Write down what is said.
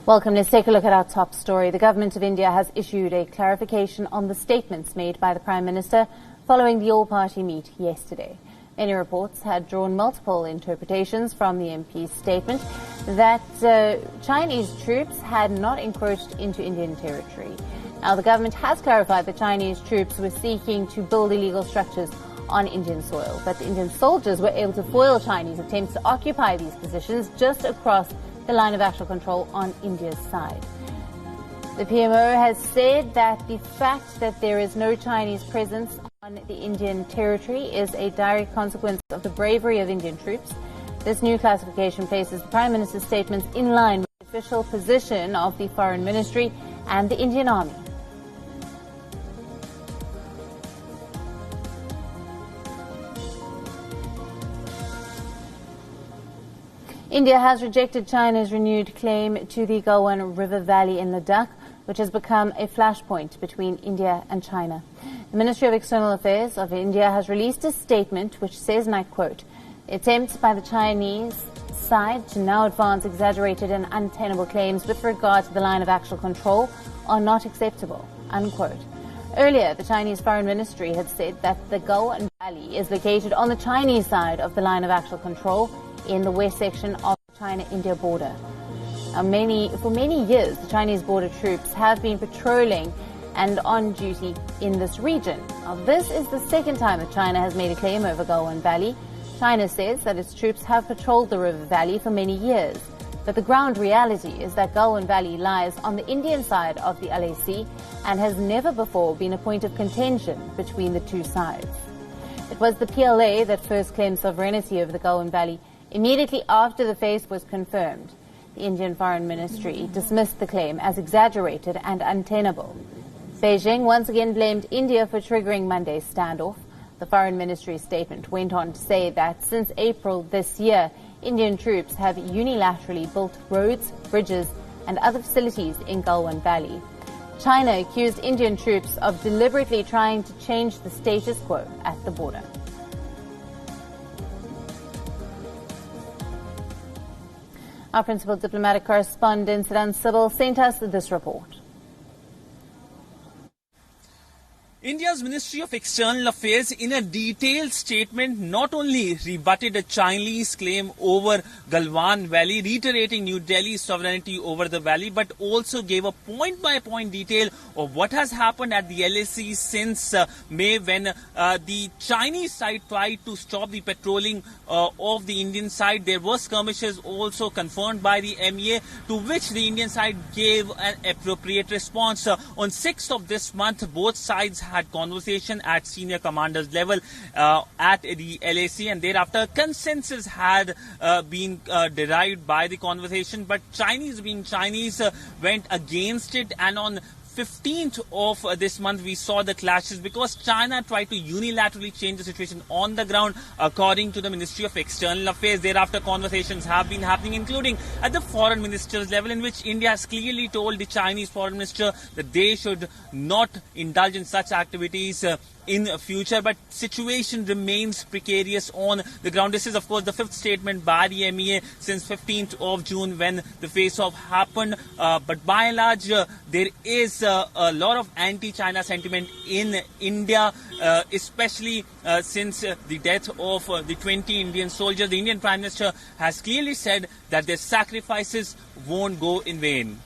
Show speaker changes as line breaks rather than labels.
Welcome. Let's take a look at our top story. The government of India has issued a clarification on the statements made by the Prime Minister following the all-party meet yesterday. Many reports had drawn multiple interpretations from the MP's statement that Chinese troops had not encroached into Indian territory. Now, the government has clarified that Chinese troops were seeking to build illegal structures on Indian soil, but the Indian soldiers were able to foil Chinese attempts to occupy these positions just across the line of actual control on India's side. The PMO has said that the fact that there is no Chinese presence on the Indian territory is a direct consequence of the bravery of Indian troops. This new classification places the Prime Minister's statements in line with the official position of the Foreign Ministry and the Indian Army. India has rejected China's renewed claim to the Galwan River Valley in Ladakh, which has become a flashpoint between India and China. The Ministry of External Affairs of India has released a statement which says, and I quote, "The attempts by the Chinese side to now advance exaggerated and untenable claims with regard to the line of actual control are not acceptable," unquote. Earlier, the Chinese Foreign Ministry had said that the Galwan Valley is located on the Chinese side of the line of actual control in the west section of the China-India border. For many years, the Chinese border troops have been patrolling and on duty in this region. Now, this is the second time that China has made a claim over Galwan Valley. China says that its troops have patrolled the river valley for many years. But the ground reality is that Galwan Valley lies on the Indian side of the LAC and has never before been a point of contention between the two sides. It was the PLA that first claimed sovereignty over the Galwan Valley immediately after the face was confirmed. The Indian Foreign Ministry dismissed the claim as exaggerated and untenable. Beijing once again blamed India for triggering Monday's standoff. The Foreign Ministry's statement went on to say that since April this year, Indian troops have unilaterally built roads, bridges and other facilities in Galwan Valley. China accused Indian troops of deliberately trying to change the status quo at the border. Our principal diplomatic correspondent, Sybil, sent us this report.
India's Ministry of External Affairs, in a detailed statement, not only rebutted a Chinese claim over Galwan Valley, reiterating New Delhi's sovereignty over the valley, but also gave a point-by-point detail of what has happened at the LAC since May, when the Chinese side tried to stop the patrolling of the Indian side. There were skirmishes also confirmed by the MEA, to which the Indian side gave an appropriate response. On 6th of this month, both sides had conversation at senior commanders level at the LAC, and thereafter consensus had been derived by the conversation, but Chinese being Chinese went against it, and on 15th of this month we saw the clashes because China tried to unilaterally change the situation on the ground, according to the Ministry of External Affairs. Thereafter conversations have been happening, including at the foreign ministers level, in which India has clearly told the Chinese foreign minister that they should not indulge in such activities in future, but situation remains precarious on the ground. This is, of course, the fifth statement by the MEA since 15th of June when the face-off happened. But by and large, there is a lot of anti-China sentiment in India, especially since the death of the 20 Indian soldiers. The Indian Prime Minister has clearly said that their sacrifices won't go in vain.